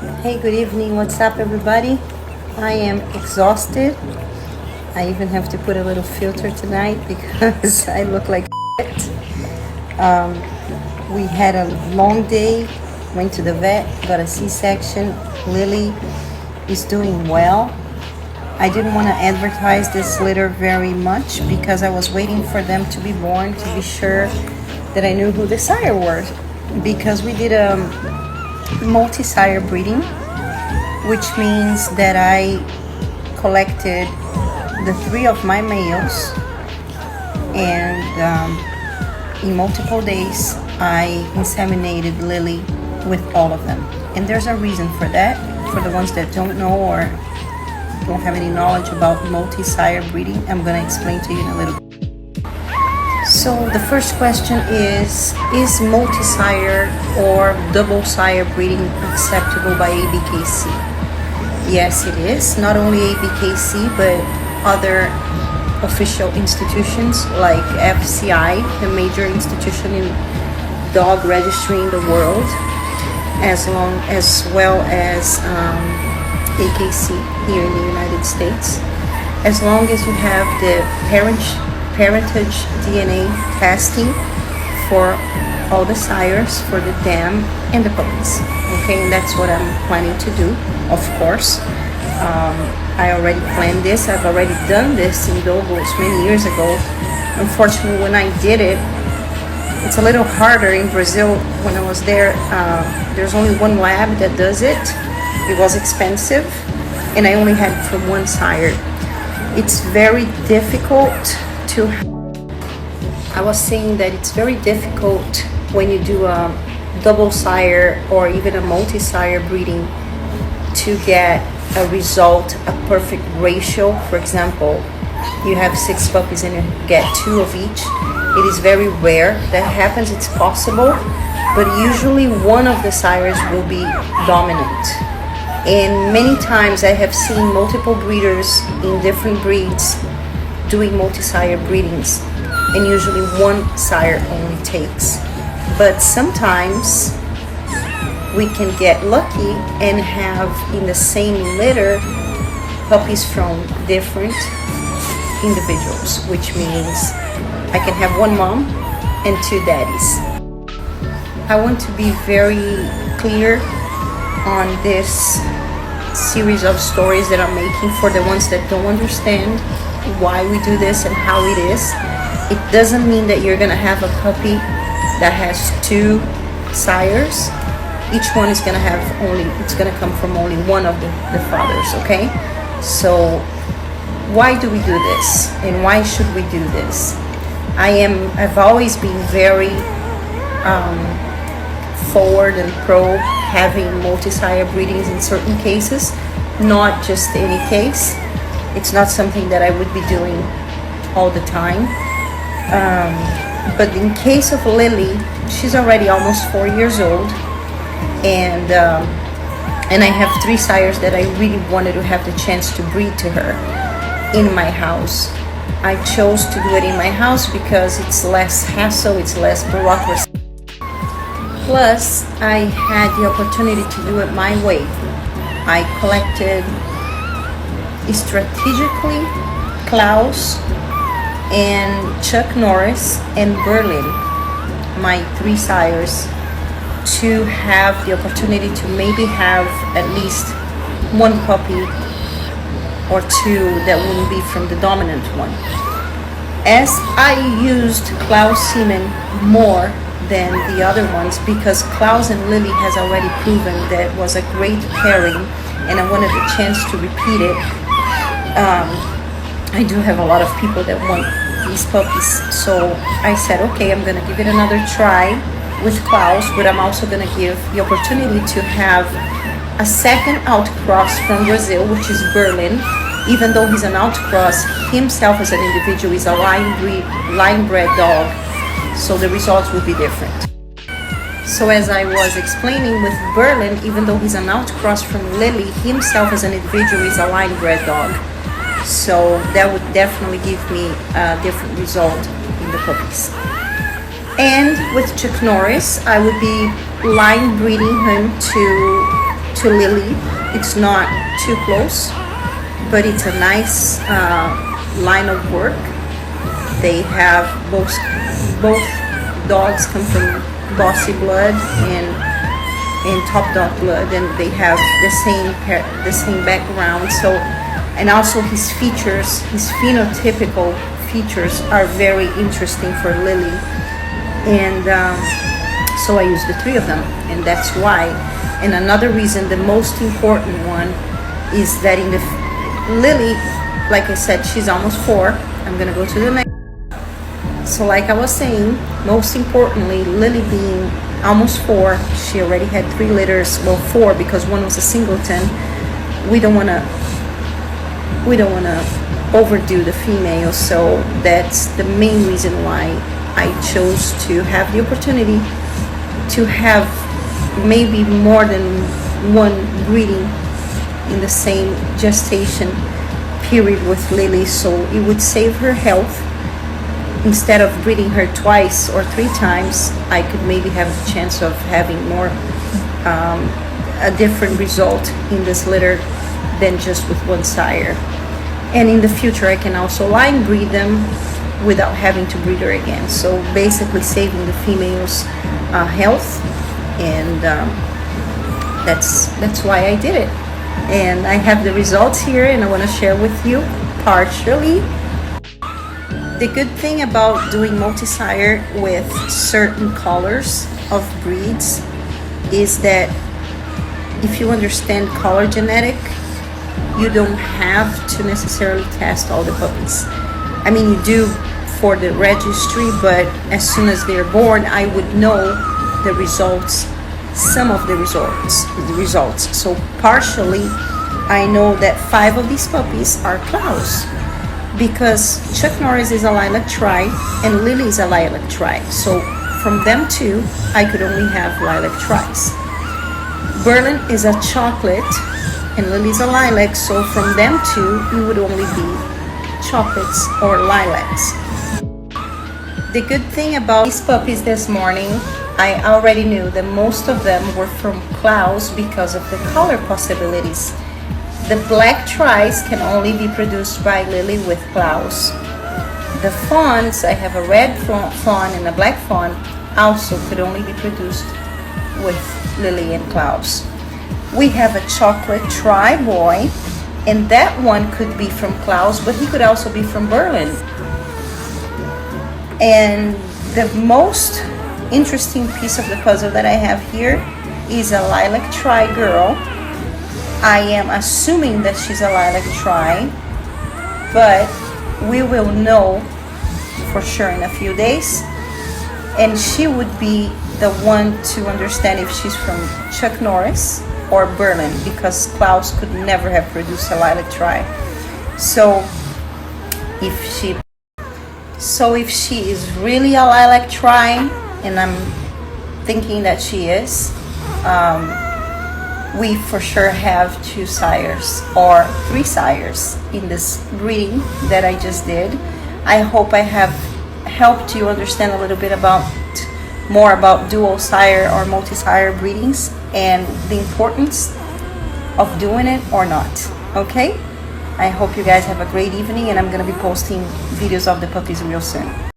Hey, good evening. What's up, everybody? I am exhausted. I even have to put a little filter tonight because I look like shit. We had a long day, went to the vet, got a C-section. Lily is doing well. I didn't want to advertise this litter very much because I was waiting for them to be born to be sure that I knew who the sire were, because we did a multi-sire breeding, which means that I collected the 3 of my males, and in multiple days I inseminated Lily with all of them. And there's a reason for that. For the ones that don't know or don't have any knowledge about multi-sire breeding, I'm going to explain to you in a little bit. So the first question is multi-sire or double-sire breeding acceptable by ABKC? Yes, it is. Not only ABKC, but other official institutions like FCI, the major institution in dog registry in the world, as well as AKC here in the United States. As long as you have the parentage DNA testing for all the sires, for the dam and the puppies. Okay, and that's what I'm planning to do, of course. I already planned this. I've already done this in Dogos many years ago. Unfortunately, when I did it, it's a little harder in Brazil. When I was there, there's only one lab that does it. It was expensive, and I only had from one sire. It's very difficult to... I was saying that it's very difficult when you do a double sire or even a multi-sire breeding to get a result, a perfect ratio. For example, you have 6 puppies and you get 2 of each. It is very rare that happens. It's possible, but usually one of the sires will be dominant. And many times I have seen multiple breeders in different breeds doing multi-sire breedings, and usually one sire only takes. But sometimes we can get lucky and have in the same litter puppies from different individuals, which means I can have one mom and 2 daddies. I want to be very clear on this series of stories that I'm making for the ones that don't understand why we do this and how it is. It doesn't mean that you're gonna have a puppy that has 2 sires. Each one is gonna have it's gonna come from only one of the fathers, okay? So why do we do this? And why should we do this? I've always been very forward and pro having multi-sire breedings in certain cases, not just any case. It's not something that I would be doing all the time. But in case of Lily, she's already almost 4 years old, and I have 3 sires that I really wanted to have the chance to breed to her in my house. I chose to do it in my house because it's less hassle, it's less bureaucracy. Plus, I had the opportunity to do it my way. I collected strategically Klaus and Chuck Norris and Berlin, my 3 sires, to have the opportunity to maybe have at least 1 puppy or 2 that wouldn't be from the dominant one. As I used Klaus semen more than the other ones because Klaus and Lily has already proven that it was a great pairing, and I wanted a chance to repeat it. I do have a lot of people that want these puppies, so I said, okay, I'm gonna give it another try with Klaus, but I'm also gonna give the opportunity to have a second outcross from Brazil, which is Berlin. Even though he's an outcross, himself as an individual is a line-bred dog, so the results would be different. So as I was explaining with Berlin, even though he's an outcross from Lily, himself as an individual is a line-bred dog. So that would definitely give me a different result in the puppies. And with Chuck Norris, I would be line breeding him to to Lily. It's not too close, but it's a nice line of work. They have both dogs come from bossy blood and top dog blood, and they have the same background. So, and also his features, his phenotypical features are very interesting for Lily, and so I used the 3 of them, and that's why. And another reason, the most important one, is that in the Lily, like I said, she's almost 4. I'm gonna go to the next. So like I was saying, most importantly, Lily being almost 4, she already had 3 litters. Well, 4 because one was a singleton. We don't wanna overdo the female, so that's the main reason why I chose to have the opportunity to have maybe more than one breeding in the same gestation period with Lily, so it would save her health. Instead of breeding her twice or 3 times, I could maybe have the chance of having more a different result in this litter than just with one sire. And in the future I can also line breed them without having to breed her again, so basically saving the female's health, and that's why I did it. And I have the results here, and I want to share with you partially. The good thing about doing multi-sire with certain colors of breeds is that if you understand color genetic, you don't have to necessarily test all the puppies. I mean, you do for the registry, but as soon as they're born, I would know the results, some of the results. So partially, I know that 5 of these puppies are Klaus, because Chuck Norris is a lilac tri and Lily is a lilac tri. So from them 2, I could only have lilac tris. Berlin is a chocolate and Lily's a lilac, so from them 2, it would only be chocolates or lilacs. The good thing about these puppies this morning, I already knew that most of them were from Klaus because of the color possibilities. The black tris can only be produced by Lily with Klaus. The fawns, I have a red fawn and a black fawn, also could only be produced with Lily and Klaus. We have a chocolate tri boy, and that one could be from Klaus, but he could also be from Berlin. And the most interesting piece of the puzzle that I have here is a lilac tri girl. I am assuming that she's a lilac tri, but we will know for sure in a few days, and she would be the one to understand if she's from Chuck Norris or Berlin, because Klaus could never have produced a lilac tri. So if she is really a lilac tri, and I'm thinking that she is, we for sure have 2 sires or 3 sires in this breeding that I just did. I hope I have helped you understand a little bit more about dual sire or multi-sire breedings and the importance of doing it or not. Okay? I hope you guys have a great evening, and I'm going to be posting videos of the puppies real soon.